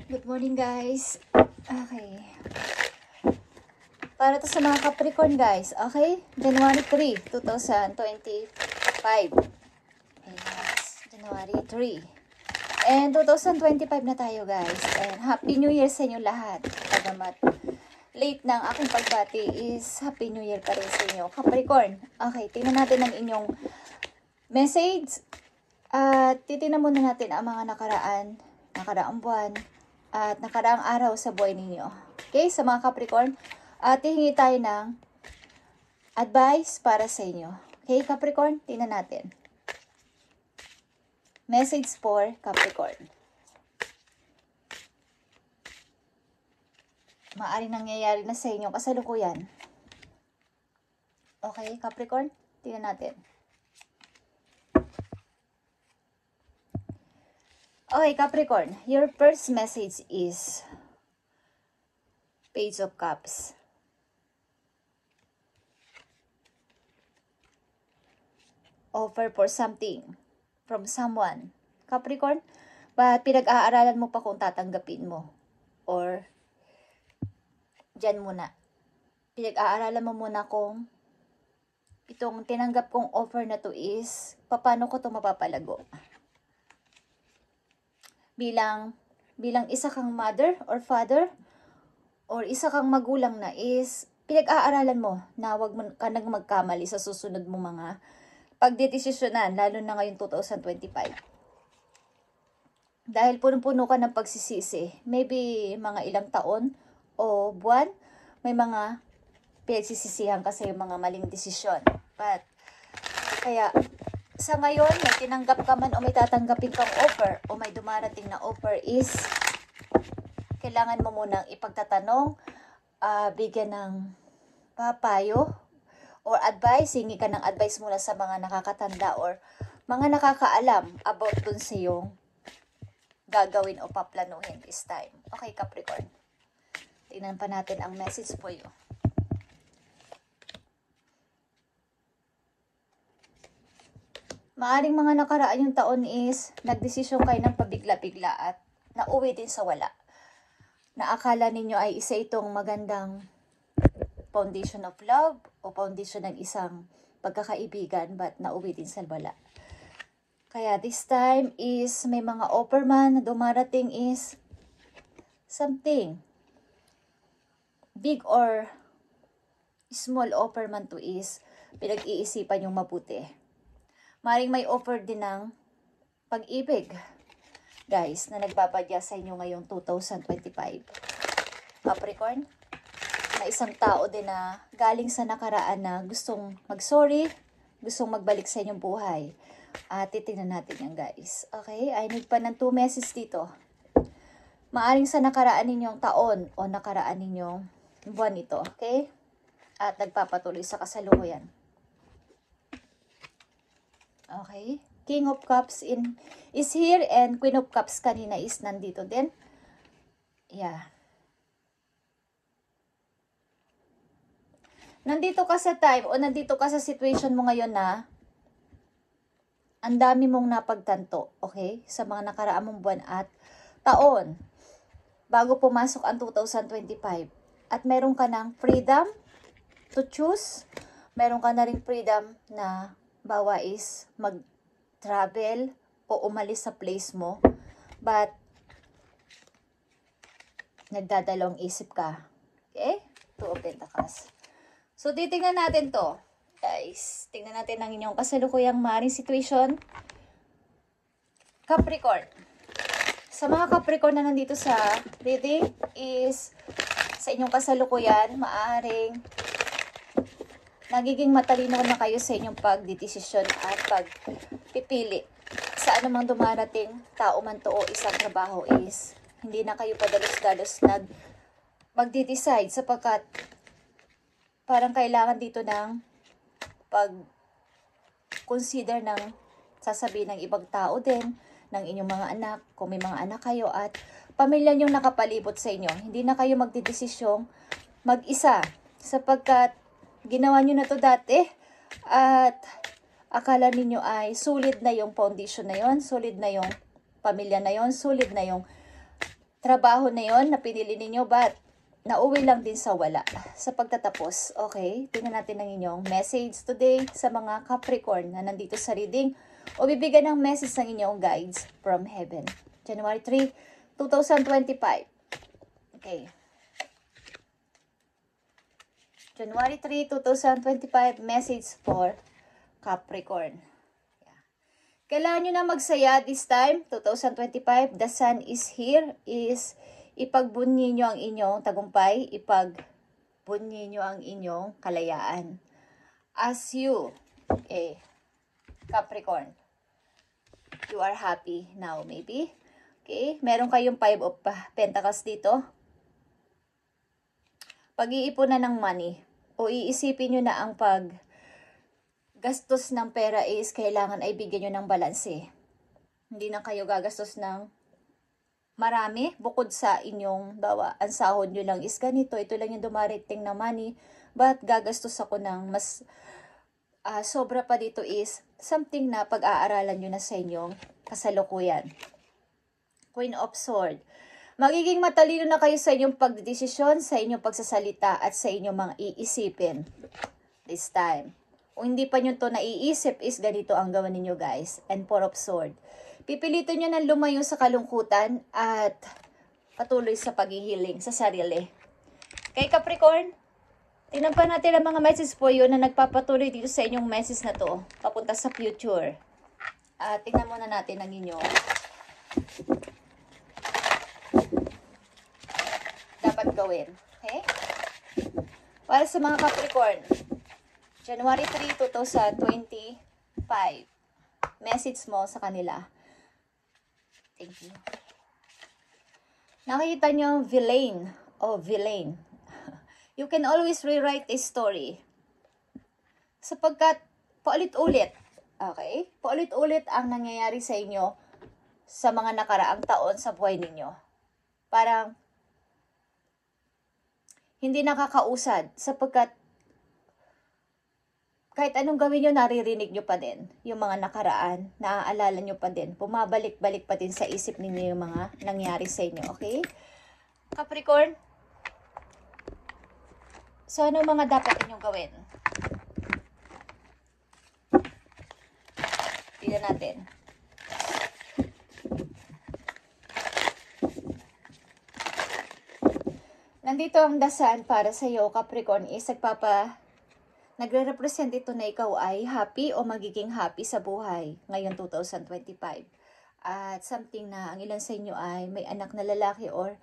Good morning, guys. Okay. Para to sa mga Capricorn, guys. Okay? January 3, 2025. Yes. January 3. And 2025 na tayo, guys. And Happy New Year sa inyo lahat. Pagamat late ng aking pagbati is Happy New Year pa rin sa inyo. Capricorn. Okay, tingnan natin ang inyong message. At titingnan muna natin ang mga nakaraang buwan, at nakaraang araw sa buhay ninyo. Okay, sa mga Capricorn, hihingi tayo ng advice para sa inyo. Okay, Capricorn, tingnan natin. Message for Capricorn. Maaring nangyayari na sa inyo kasalukuyan. Okay, Capricorn, tingnan natin. Okay, Capricorn, your first message is Page of Cups. Offer for something from someone. Capricorn, but pinag-aaralan mo pa kung tatanggapin mo. Or, dyan muna. Pinag-aaralan mo muna kung itong tinanggap kong offer na to is, paano ko to mapapalago. Bilang isa kang mother or father or isa kang magulang na is pinag-aaralan mo na wag mo ka nang magkamali sa susunod mong mga pagdedesisyonan, lalo na ngayong 2025. Dahil punong-puno ka ng pagsisisi, maybe mga ilang taon o buwan, may mga pinagsisisihan kasi yung mga maling desisyon. But, kaya, sa ngayon, may tinanggap ka man o may tatanggapin kang offer o may dumarating na offer is kailangan mo munang ipagtatanong, bigyan ng papayo or advice, hingi ka ng advice mula sa mga nakakatanda or mga nakakaalam about dun sa iyong gagawin o paplanuhin this time. Okay, Capricorn. Tingnan pa natin ang message for you. Maaring mga nakaraan yung taon is nagdesisyon kayo ng pabigla-bigla at nauwi din sa wala. Naakala ninyo ay isa itong magandang foundation of love o foundation ng isang pagkakaibigan, but nauwi din sa wala. Kaya this time is may mga offer man na dumarating is something big or small offer man to is pinag-iisipan yung mabuti. Maring may offer din ng pag-ibig, guys, na nagbapadya sa inyo ngayong 2025. Capricorn, na isang tao din na galing sa nakaraan na gustong mag-sorry, gustong magbalik sa inyong buhay. Titingnan natin yan, guys. Okay, I need pa ng 2 messages dito. Maaring sa nakaraan ninyong taon o nakaraan ninyong buwan ito, okay? At nagpapatuloy sa kasalukuyan. Okay, King of Cups is here and Queen of Cups kanina is nandito din. Yeah. Nandito ka sa time o nandito ka sa situation mo ngayon na ang dami mong napagtanto, okay? Sa mga nakaraang mong buwan at taon bago pumasok ang 2025. At meron ka ng freedom to choose. Meron ka na ring freedom na bawa is mag-travel o umalis sa place mo, but nagdadalawang isip ka. Okay? 2 of Pentacles. So, titingnan natin to. Guys, tingnan natin ang inyong kasalukuyang maring situation. Capricorn. Sa mga Capricorn na nandito sa reading is sa inyong kasalukuyan, maaring nagiging matalino na kayo sa inyong pagdidesisyon at pagpipili. Sa anumang dumarating tao man to o isang trabaho is hindi na kayo padalos-dalos magdi-decide sapagkat parang kailangan dito ng pag-consider ng sasabihin ng ibang tao din, ng inyong mga anak, kung may mga anak kayo at pamilya nyo nakapalibot sa inyo. Hindi na kayo magdidesisyong mag-isa sapagkat ginawa nyo na to dati at akala ninyo ay solid na yung foundation na yon, solid na yung pamilya na yon, solid na yung trabaho na yon na pinili ninyo, but nauwi lang din sa wala sa pagtatapos. Okay, tingnan natin ang inyong message today sa mga Capricorn na nandito sa reading o bibigyan ng message ng inyong guides from heaven. January 3, 2025. Okay. January 3, 2025, message for Capricorn. Yeah. Kailangan nyo na magsaya this time, 2025. The sun is here, is ipagbunyi nyo ang inyong tagumpay, ipagbunyi nyo ang inyong kalayaan. As you, Capricorn, you are happy now maybe. Okay, meron kayong 5 of Pentacles dito. Pag-iipunan ng money o iisipin nyo na ang paggastos ng pera is kailangan ay bigyan nyo ng balanse. Hindi na kayo gagastos ng marami bukod sa inyong ang sahod nyo lang is ganito. Ito lang yung dumarating na money, but gagastos ako ng mas sobra pa dito is something na pag-aaralan nyo na sa inyong kasalukuyan. Queen of Swords. Magiging matalino na kayo sa inyong pagdedesisyon, sa inyong pagsasalita, at sa inyong mga iisipin this time. Kung hindi pa nyo ito naiisip, is ganito ang gawin ninyo guys. And Four of Swords. Pipilitin nyo na lumayo sa kalungkutan at patuloy sa paghihiling sa sarili. Kay Capricorn, tingnan pa natin ang mga message po yun na nagpapatuloy dito sa inyong message na to, papunta sa future. Tingnan muna natin ang inyong dapat gawin. Okay? Para sa mga Capricorn, January 3, 2025, message mo sa kanila. Thank you. Nakikita nyo villain o villain. You can always rewrite a story. Sapagkat paulit-ulit, okay? Paulit-ulit ang nangyayari sa inyo sa mga nakaraang taon sa buhay ninyo. Parang hindi nakakausad sapagkat kahit anong gawin nyo, naririnig nyo pa din yung mga nakaraan, naaalala nyo pa din, bumabalik-balik pa din sa isip ninyo yung mga nangyari sa inyo, okay? Capricorn, so ano mga dapat inyong gawin? Tignan natin. Nandito ang dasan para sa iyo, Capricorn, is nagre-represent ito na ikaw ay happy o magiging happy sa buhay ngayon 2025. At something na ang ilan sa inyo ay may anak na lalaki or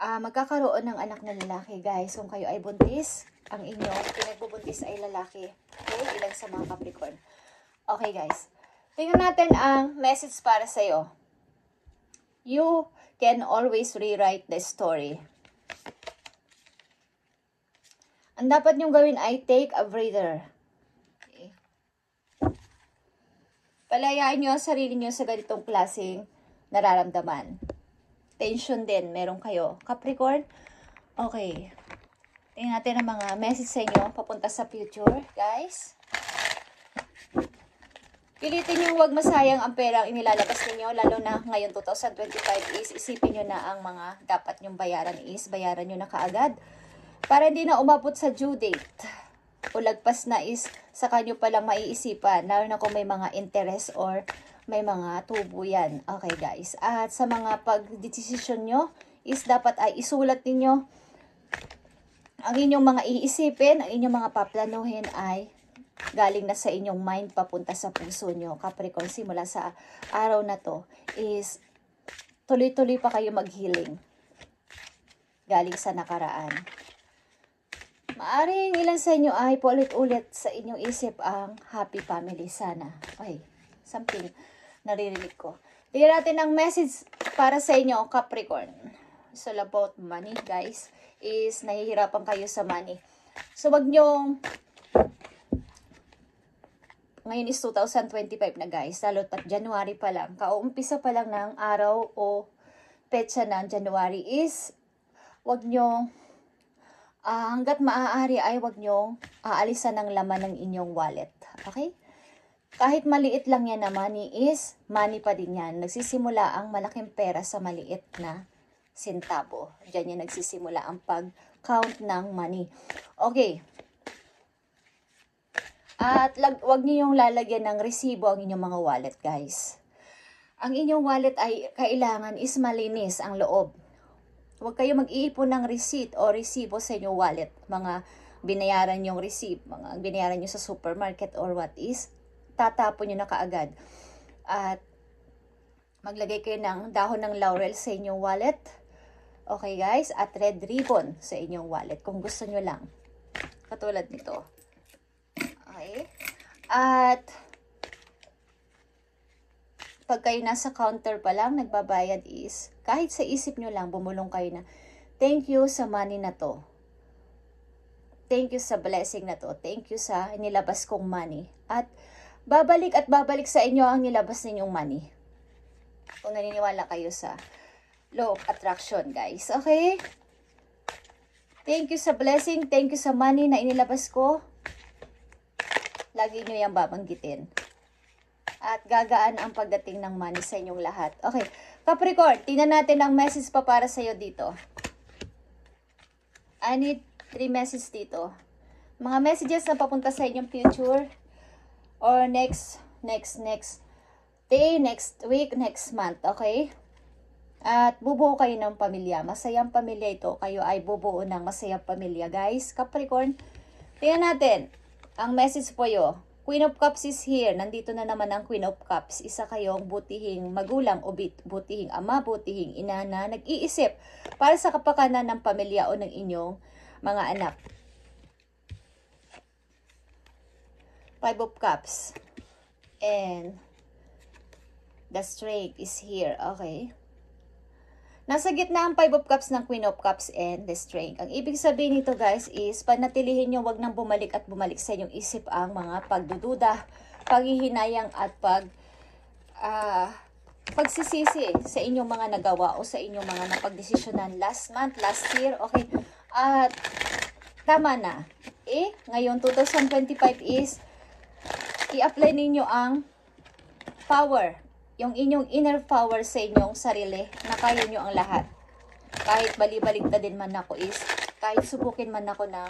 magkakaroon ng anak na lalaki, guys. Kung kayo ay buntis, ang inyong pinagbubuntis ay lalaki. Okay? Ilan sa mga Capricorn. Okay, guys. Tingnan natin ang message para sa iyo. You can always rewrite the story. Ang dapat nyong gawin ay take a breather. Okay. Palayain nyo ang sarili nyo sa ganitong klaseng nararamdaman. Tension din, meron kayo. Capricorn, okay. Tingnan natin ang mga message sa inyo papunta sa future, guys. Pilitin nyo huwag masayang ang pera ang inilalabas ninyo, lalo na ngayon 2025 is isipin nyo na ang mga dapat nyong bayaran is bayaran nyo na kaagad. Para hindi na umabot sa due date o lagpas na is saka nyo palang maiisipan, lalo na kung may mga interest or may mga tubo yan. Okay guys, at sa mga pag-desisyon nyo is dapat ay isulat ninyo ang inyong mga iisipin, ang inyong mga paplanuhin ay galing na sa inyong mind papunta sa puso nyo. Capricorn, simula sa araw na to is tuloy-tuloy pa kayo mag-healing galing sa nakaraan. Maaring ilan sa inyo ay paulit-ulit sa inyong isip ang happy family sana. Okay, something naririnig ko. Tingnan natin ang message para sa inyo, Capricorn. It's all about money, guys. Is nahihirapan kayo sa money. So, wag nyong ngayon is 2025 na guys. Lalo pat January pa lang. Kauumpisa pa lang ng araw o petsa ng January is wag nyong hanggat maaari ay wag nyong aalisan ng laman ng inyong wallet. Okay? Kahit maliit lang yan na money is money pa din yan. Nagsisimula ang malaking pera sa maliit na sentabo. Diyan yung nagsisimula ang pag-count ng money. Okay. At wag niyo yung lalagyan ng resibo ang inyong mga wallet, guys. Ang inyong wallet ay kailangan is malinis ang loob. Huwag kayo mag-iipon ng receipt o resibo sa inyong wallet. Mga binayaran yung receipt, mga binayaran nyo sa supermarket or what is, tatapon nyo na kaagad. At maglagay kayo ng dahon ng laurel sa inyong wallet. Okay guys? At red ribbon sa inyong wallet kung gusto nyo lang. Katulad nito. Okay? At pag kayo nasa counter pa lang, nagbabayad is, kahit sa isip nyo lang, bumulong kayo na, thank you sa money na to. Thank you sa blessing na to. Thank you sa nilabas kong money. At babalik sa inyo ang nilabas ninyong money. Kung naniniwala kayo sa law of attraction, guys. Okay? Thank you sa blessing. Thank you sa money na inilabas ko. Lagi nyo yung babanggitin. At gagaan ang pagdating ng money sa inyong lahat. Okay, Capricorn, tingnan natin ang message pa para sa'yo dito. I need 3 messages dito. Mga messages na papunta sa inyong future or next day, next week, next month. Okay? At bubuo kayo ng pamilya. Masayang pamilya ito. Kayo ay bubuo ng masayang pamilya, guys. Capricorn, tingnan natin ang message po yo. Queen of Cups is here. Nandito na naman ang Queen of Cups. Isa kayong butihing magulang o butihing ama, butihing ina na nag-iisip para sa kapakanan ng pamilya o ng inyong mga anak. 5 of Cups. And the Strength is here. Okay. Nasa gitna ang 5 of Cups ng Queen of Cups and the Strength. Ang ibig sabihin nito guys is panatilihin nyo, wag nang bumalik at bumalik sa inyong isip ang mga pagdududa, paghihinayang at pagsisisi sa inyong mga nagawa o sa inyong mga napagdesisyonan last month, last year. Okay, at tama na. Ngayon 2025 is i-apply ninyo ang power, yung inyong inner power sa inyong sarili na kaya nyo ang lahat. Kahit balibalik na din man ako is, kahit subukin man ako ng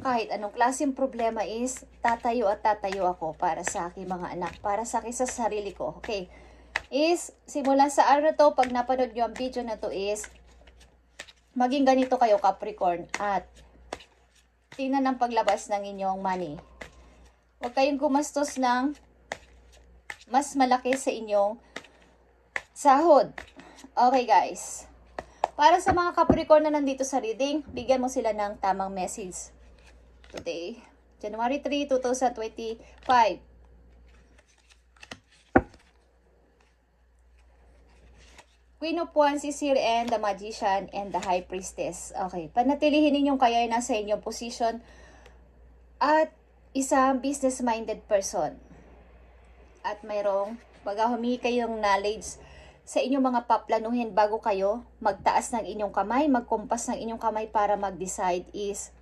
kahit anong klaseng problema is, tatayo ako para sa aking mga anak, para sa akin sa sarili ko. Okay, is, simula sa araw na to, pag napanood nyo ang video na to is, maging ganito kayo Capricorn at tingnan ang paglabas ng inyong money. Huwag kayong gumastos ng mas malaki sa inyong sahod. Okay guys. Para sa mga Capricorn na nandito sa reading, bigyan mo sila ng tamang message. Today, January 3, 2025. Queen of Wands is here and the Magician and the High Priestess. Okay, panatilihin ninyong kayo ay nasa inyong position at isang business-minded person. At mayroong baga humingi kayong knowledge sa inyong mga paplanuhin bago kayo magtaas ng inyong kamay, magkumpas ng inyong kamay para mag-decide is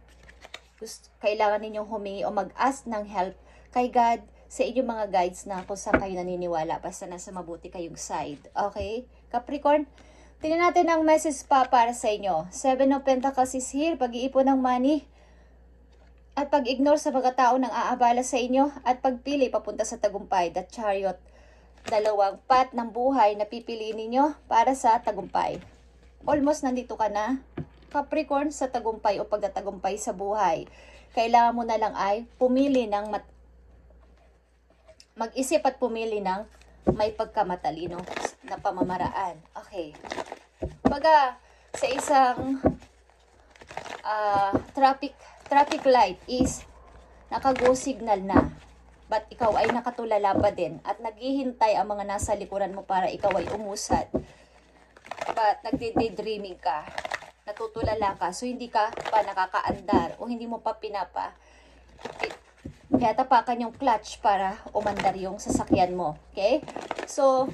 kailangan ninyong humingi o mag-ask ng help kay God sa inyong mga guides na kung saan kayo naniniwala basta nasa mabuti kayong side. Okay? Capricorn, tingnan natin ang message pa para sa inyo. 7 of Pentacles is here, pag-iipon ng money at pag-ignore sa mga tao nang aabala sa inyo at pagpili papunta sa tagumpay. The Chariot, dalawang path ng buhay na pipiliin ninyo para sa tagumpay. Almost nandito ka na, Capricorn, sa tagumpay o pagtatagumpay sa buhay. Kailangan mo na lang ay pumili ng mag-isip at pumili ng may pagkamatalino na pamamaraan. Okay. Baga, sa isang traffic light is naka-go signal na. But ikaw ay nakatulala pa din at naghihintay ang mga nasa likuran mo para ikaw ay umusad. But nagde-daydreaming ka, natutulala ka, so hindi ka pa nakakaandar o hindi mo pa kaya tapakan yung clutch para umandar yung sasakyan mo. Okay? So,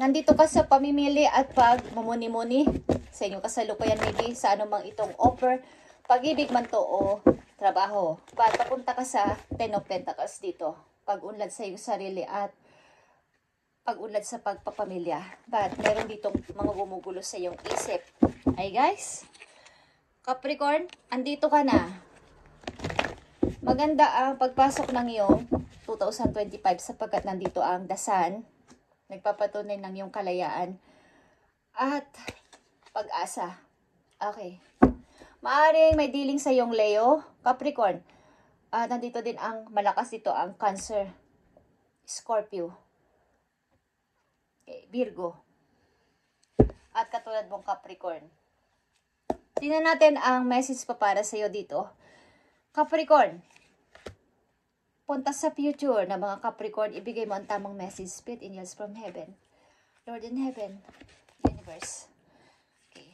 nandito ka sa pamimili at pagmumuni-muni sa inyong kasalukuyan, maybe sa anumang itong offer, pag-ibig man to o trabaho. Papunta ka sa 10 of Pentacles dito. Pag-unlad sa iyong sarili at pag-unlad sa pagpapamilya. But meron ditong mga gumugulo sa iyong isip. Ay guys, Capricorn, andito ka na. Maganda ang pagpasok ng iyong 2025 sapagkat nandito ang The Sun. Nagpapatunay ng iyong kalayaan at pag-asa. Okay. Maaring may dealing sa iyong Leo, Capricorn. Nandito din ang malakas dito ang Cancer, Scorpio, okay, Virgo. At katulad mong Capricorn. Tingnan natin ang message pa para sa iyo dito. Capricorn, punta sa future na mga Capricorn, ibigay mo ang tamang message, spirit angels from heaven. Lord in heaven, universe. Okay.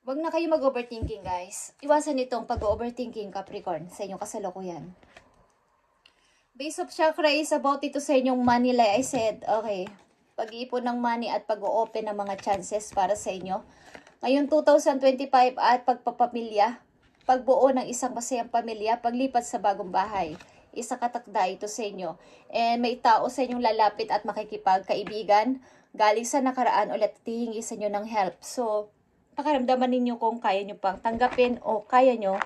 Huwag na kayo mag-overthinking, guys. Iwasan itong pag-overthinking, Capricorn, sa inyong kasalukuyan. Base of chakra is about ito sa inyong money, like I said. Okay. Pag-iipon ng money at pag-open ng mga chances para sa inyo. Ngayon 2025 at pagpapamilya, pagbuo ng isang masayang pamilya, paglipat sa bagong bahay. Isa katakda ito sa inyo. And may tao sa inyong lalapit at makikipagkaibigan galing sa nakaraan ulit hihingi sa inyo ng help. So, pakaramdaman ninyo kung kaya nyo pang tanggapin o kaya nyo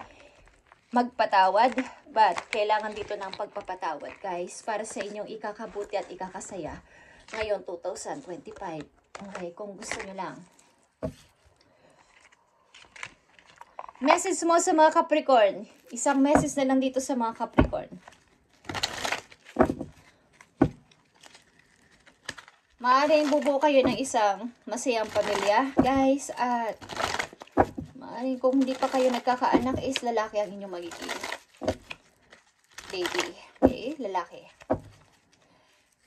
magpatawad. But, kailangan dito ng pagpapatawad, guys, para sa inyong ikakabuti at ikakasaya ngayon 2025. Okay, kung gusto nyo lang. Message mo sa mga Capricorn. Isang message na lang dito sa mga Capricorn. Maaaring bubuo kayo ng isang masayang pamilya, guys. At maaaring kung hindi pa kayo nagkakaanak is lalaki ang inyong magiging baby. Okay, lalaki.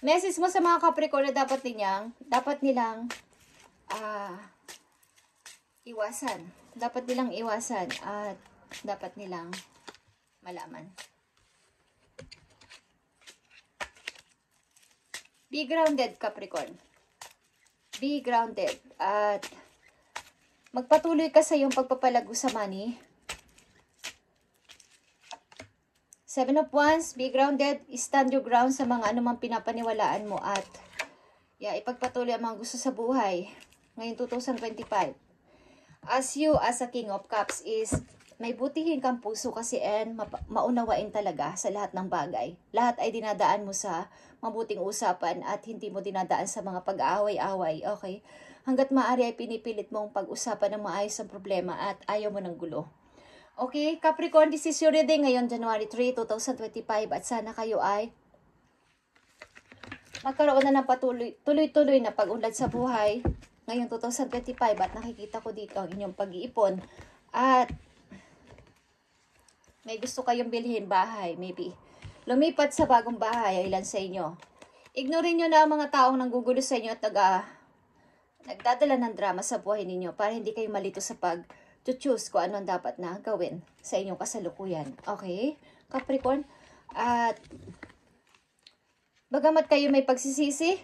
Message mo sa mga Capricorn na dapat nilang iwasan. Dapat nilang iwasan at dapat nilang malaman. Be grounded, Capricorn. Be grounded. At magpatuloy ka sa iyong pagpapalago sa money. 7 of Wands, be grounded. Stand your ground sa mga anumang pinapaniwalaan mo at ipagpatuloy ang mga gusto sa buhay. Ngayon 2025. As you, as a King of Cups is, may butihin kang puso kasi maunawain talaga sa lahat ng bagay. Lahat ay dinadaan mo sa mabuting usapan at hindi mo dinadaan sa mga pag-aaway-away, okay? Hanggat maaari ay pinipilit mong pag-usapan ng maayos ang problema at ayaw mo ng gulo. Okay, Capricorn, this is your reading ngayon, January 3, 2025 at sana kayo ay magkaroon na ng tuloy-tuloy na pag-unlad sa buhay. Ngayon 2025 at nakikita ko dito ang inyong pag-iipon at may gusto kayong bilhin bahay, maybe. Lumipat sa bagong bahay, ilan sa inyo. Ignorin nyo na ang mga taong nanggugulo sa inyo at nagdadala ng drama sa buhay ninyo para hindi kayo malito sa pag-choose kung ano ang dapat na gawin sa inyong kasalukuyan. Okay, Capricorn? At bagamat kayo may pagsisisi,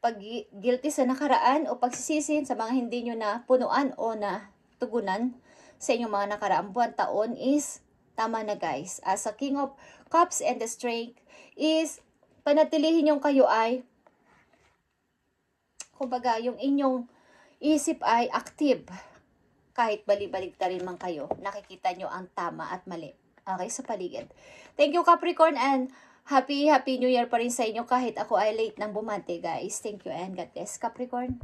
pag-guilty sa nakaraan o pagsisisi sa mga hindi nyo na punuan o na tugunan sa inyong mga nakaraang buwan taon is tama na, guys. As a King of Cups and the Strength is panatilihin yung kayo ay kumbaga yung inyong isip ay active kahit bali-balik na rin man kayo. Nakikita nyo ang tama at mali. Okay, sa paligid. Thank you, Capricorn, and Happy New Year pa rin sa inyo kahit ako ay late nang bumati, guys. Thank you and God bless, Capricorn.